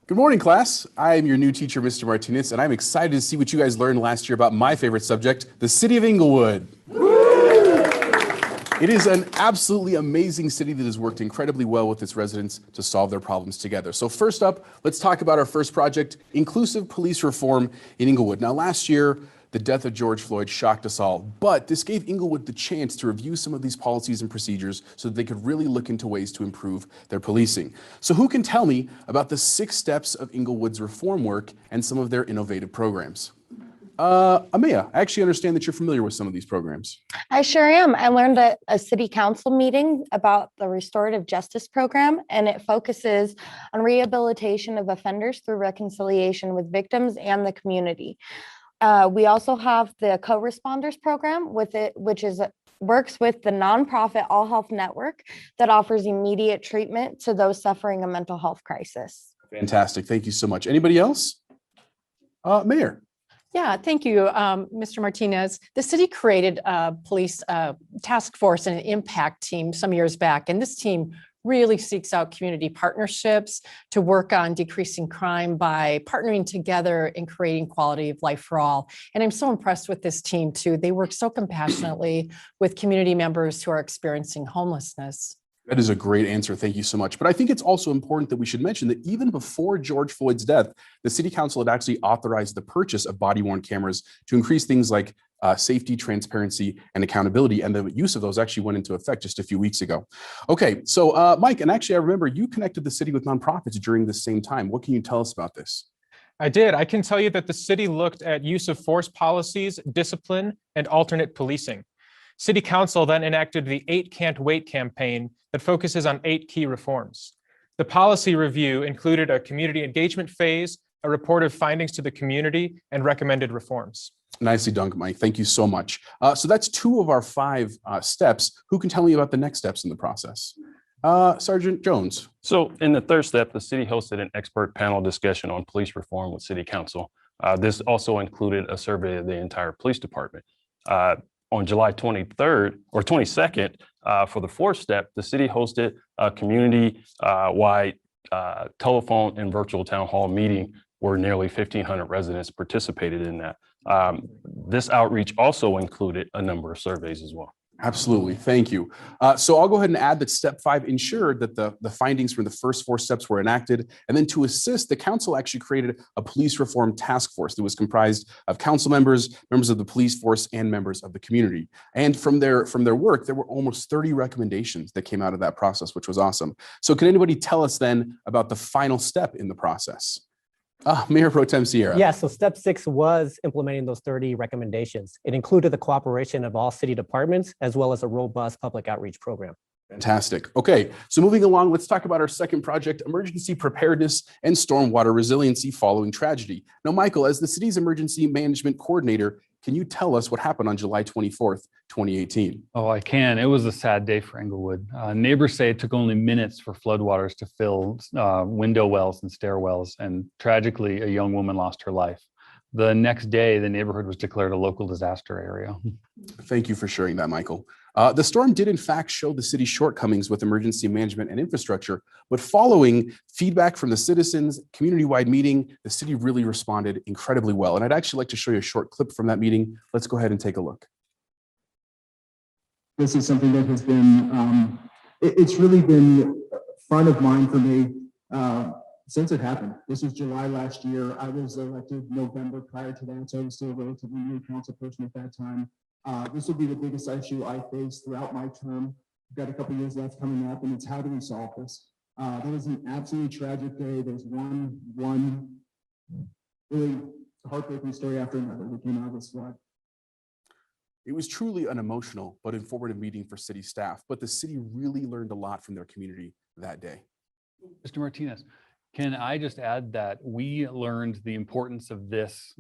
Good morning, class. I am your new teacher, Mr. Martinez, and I'm excited to see what you guys learned last year about my favorite subject, the city of Englewood. It is an absolutely amazing city that has worked incredibly well with its residents to solve their problems together. So first up, let's talk about our first project, inclusive police reform in Englewood. Now, last year, the death of George Floyd shocked us all, but this gave Englewood the chance to review some of these policies and procedures so that they could really look into ways to improve their policing. So who can tell me about the 6 steps of Englewood's reform work and some of their innovative programs? Amaya, I actually understand that you're familiar with some of these programs. I sure am. I learned at a city council meeting about the Restorative Justice program, and it focuses on rehabilitation of offenders through reconciliation with victims and the community. We also have the co-responders program with it, which works with the nonprofit All Health Network that offers immediate treatment to those suffering a mental health crisis. Fantastic. Thank you so much. Anybody else? Mayor. Yeah, thank you, Mr. Martinez. The city created a police task force and an impact team some years back, and this team really seeks out community partnerships to work on decreasing crime by partnering together and creating quality of life for all. And I'm so impressed with this team too. They work so compassionately with community members who are experiencing homelessness. That is a great answer. Thank you so much. But I think it's also important that we should mention that even before George Floyd's death, the city council had actually authorized the purchase of body-worn cameras to increase things like safety, transparency, and accountability. And the use of those actually went into effect just a few weeks ago. Okay, so Mike, and actually I remember you connected the city with nonprofits during the same time. What can you tell us about this? I did. I can tell you that the city looked at use of force policies, discipline, and alternate policing. City Council then enacted the 8 Can't Wait campaign that focuses on 8 key reforms. The policy review included a community engagement phase, a report of findings to the community, and recommended reforms. Nicely done, Mike. Thank you so much. So that's 2 of our 5 steps. Who can tell me about the next steps in the process? Sergeant Jones. So in the 3rd step, the city hosted an expert panel discussion on police reform with City Council. This also included a survey of the entire police department. On July 23rd or 22nd, for the 4th step, the city hosted a community-wide telephone and virtual town hall meeting where nearly 1,500 residents participated in that. This outreach also included a number of surveys as well. Absolutely. Thank you. So I'll go ahead and add that step 5 ensured that the findings from the first 4 steps were enacted. And then to assist, the council actually created a police reform task force that was comprised of council members, members of the police force, and members of the community. And from their work, there were almost 30 recommendations that came out of that process, which was awesome. So can anybody tell us then about the final step in the process? Mayor Pro Tem Sierra. Yeah, so step 6 was implementing those 30 recommendations. It included the cooperation of all city departments, as well as a robust public outreach program. Fantastic. Okay, so moving along, let's talk about our second project, emergency preparedness and stormwater resiliency following tragedy. Now, Michael, as the city's emergency management coordinator, can you tell us what happened on July 24th, 2018? Oh, I can. It was a sad day for Englewood. Neighbors say it took only minutes for floodwaters to fill window wells and stairwells, and tragically, a young woman lost her life. The next day, the neighborhood was declared a local disaster area. Thank you for sharing that, Michael. The storm did in fact show the city's shortcomings with emergency management and infrastructure, but following feedback from the citizens, community-wide meeting, the city really responded incredibly well. And I'd actually like to show you a short clip from that meeting. Let's go ahead and take a look. This is something that has been, it's really been front of mind for me since it happened. This was July last year. I was elected November prior to that, so I was still a relatively new council person at that time. This will be the biggest issue I face throughout my term. We've got a couple years left coming up, and it's how do we solve this? That was an absolutely tragic day. There's one really heartbreaking story after another that came out of this flood. It was truly an emotional but informative meeting for city staff, but the city really learned a lot from their community that day. Mr. Martinez, can I just add that we learned the importance of this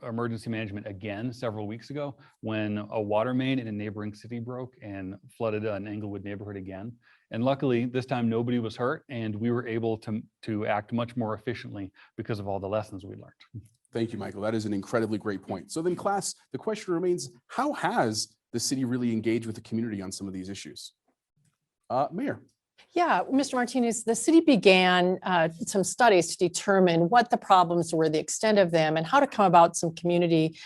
emergency management again several weeks ago when a water main in a neighboring city broke and flooded an Englewood neighborhood again. And luckily, this time nobody was hurt, and we were able to act much more efficiently because of all the lessons we learned. Thank you, Michael. That is an incredibly great point. So then, class, the question remains, how has the city really engage with the community on some of these issues? Mayor. Yeah, Mr. Martinez, the city began some studies to determine what the problems were, the extent of them, and how to come about some community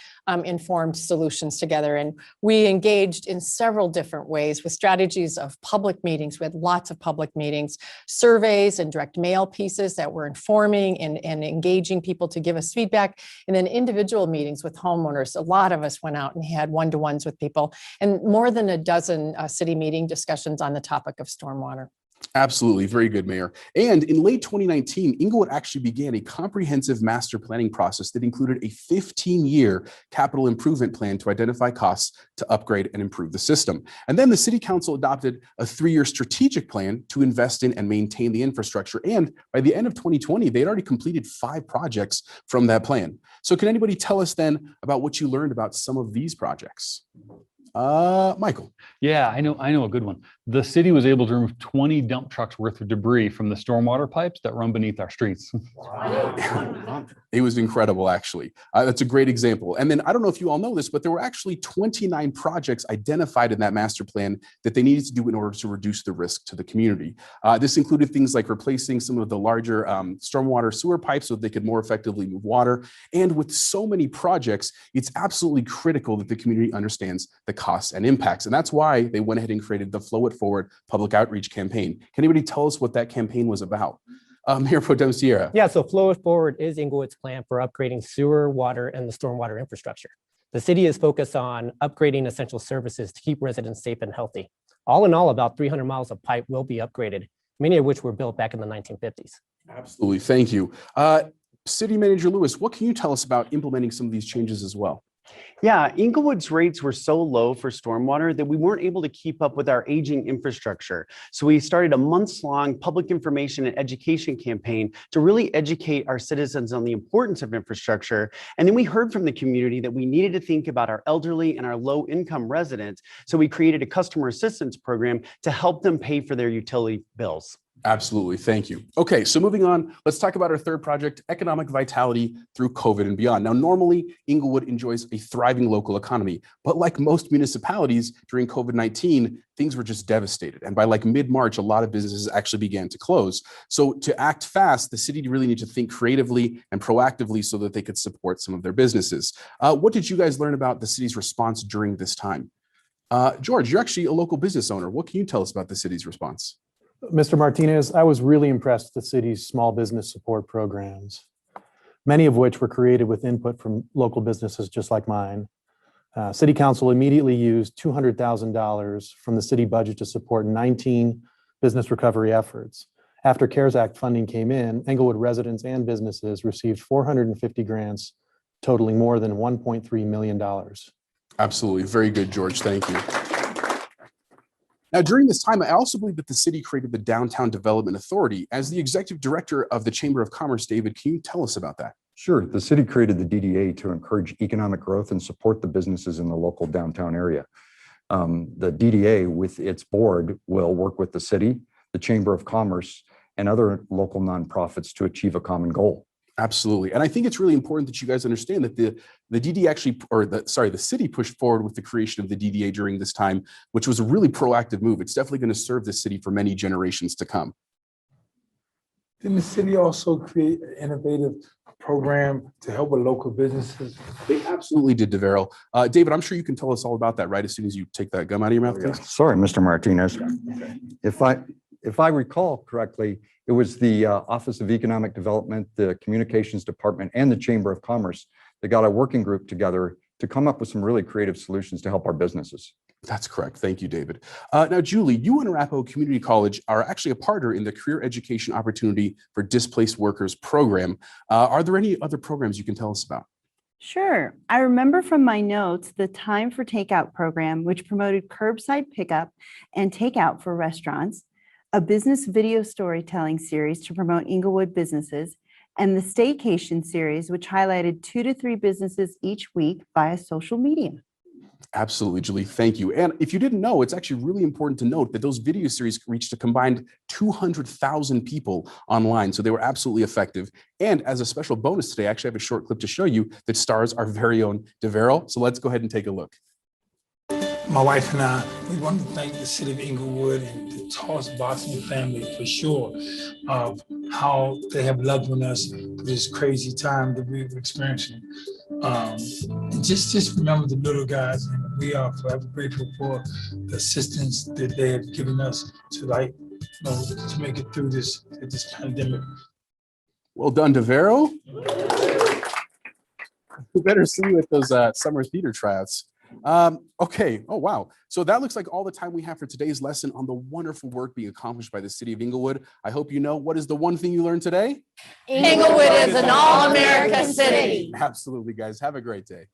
informed solutions together. And we engaged in several different ways with strategies of public meetings. We had lots of public meetings, surveys and direct mail pieces that were informing and engaging people to give us feedback, and then individual meetings with homeowners. A lot of us went out and had one-to-ones with people, and more than a dozen city meeting discussions on the topic of stormwater. Absolutely. Very good, Mayor. And in late 2019, Englewood actually began a comprehensive master planning process that included a 15-year capital improvement plan to identify costs to upgrade and improve the system. And then the City Council adopted a 3-year strategic plan to invest in and maintain the infrastructure. And by the end of 2020, they had already completed 5 projects from that plan. So can anybody tell us then about what you learned about some of these projects? Michael. Yeah, I know a good one. The city was able to remove 20 dump trucks worth of debris from the stormwater pipes that run beneath our streets. It was incredible, actually. That's a great example. And then I don't know if you all know this, but there were actually 29 projects identified in that master plan that they needed to do in order to reduce the risk to the community. This included things like replacing some of the larger stormwater sewer pipes so that they could more effectively move water. And with so many projects, it's absolutely critical that the community understands the costs and impacts. And that's why they went ahead and created the Flow It Forward public outreach campaign. Can anybody tell us what that campaign was about? Mayor Pro Tem Sierra. Yeah, so Flow It Forward is Englewood's plan for upgrading sewer, water, and the stormwater infrastructure. The city is focused on upgrading essential services to keep residents safe and healthy. All in all, about 300 miles of pipe will be upgraded, many of which were built back in the 1950s. Absolutely. Thank you. City Manager Lewis, what can you tell us about implementing some of these changes as well? Yeah, Englewood's rates were so low for stormwater that we weren't able to keep up with our aging infrastructure. So we started a months-long public information and education campaign to really educate our citizens on the importance of infrastructure. And then we heard from the community that we needed to think about our elderly and our low-income residents. So we created a customer assistance program to help them pay for their utility bills. Absolutely. Thank you. Okay, so moving on, let's talk about our third project, economic vitality through COVID and beyond. Now, normally, Englewood enjoys a thriving local economy, but like most municipalities during COVID-19, things were just devastated. And by like mid-March, a lot of businesses actually began to close. So to act fast, the city really needed to think creatively and proactively so that they could support some of their businesses. What did you guys learn about the city's response during this time? George, you're actually a local business owner. What can you tell us about the city's response? Mr. Martinez, I was really impressed with the city's small business support programs, many of which were created with input from local businesses just like mine. City Council immediately used $200,000 from the city budget to support 19 business recovery efforts. After CARES Act funding came in, Englewood residents and businesses received 450 grants totaling more than $1.3 million. Absolutely. Very good, George. Thank you. Now, during this time, I also believe that the city created the Downtown Development Authority. As the executive director of the Chamber of Commerce, David, can you tell us about that? Sure. The city created the DDA to encourage economic growth and support the businesses in the local downtown area. The DDA, with its board, will work with the city, the Chamber of Commerce, and other local nonprofits to achieve a common goal. Absolutely. And I think it's really important that you guys understand that the DDA actually, the city pushed forward with the creation of the DDA during this time, which was a really proactive move. It's definitely going to serve the city for many generations to come. Didn't the city also create an innovative program to help with local businesses? They absolutely did, DeVeril. David, I'm sure you can tell us all about that right as soon as you take that gum out of your mouth, please. Sorry, Mr. Martinez. Okay. If I recall correctly, it was the Office of Economic Development, the Communications Department, and the Chamber of Commerce that got a working group together to come up with some really creative solutions to help our businesses. That's correct. Thank you, David. Now, Julie, you and Arapahoe Community College are actually a partner in the Career Education Opportunity for Displaced Workers program. Are there any other programs you can tell us about? Sure. I remember from my notes the Time for Takeout program, which promoted curbside pickup and takeout for restaurants, a business video storytelling series to promote Englewood businesses, and the Staycation series, which highlighted 2 to 3 businesses each week via social media. Absolutely, Julie. Thank you. And if you didn't know, it's actually really important to note that those video series reached a combined 200,000 people online. So they were absolutely effective. And as a special bonus today, I actually have a short clip to show you that stars our very own DeVeril. So let's go ahead and take a look. my wife and I, we want to thank the city of Englewood and the Toss Boxing family for sure of how they have loved on us through this crazy time that we've experiencing. And just remember the little guys, and we are forever grateful for the assistance that they have given us to to make it through this pandemic. Well done, DeVero. We better see you at those summer theater tryouts. Okay. Oh, wow. So that looks like all the time we have for today's lesson on the wonderful work being accomplished by the city of Englewood. I hope you know what is the one thing you learned today? Englewood is an all-America city. Absolutely, guys. Have a great day.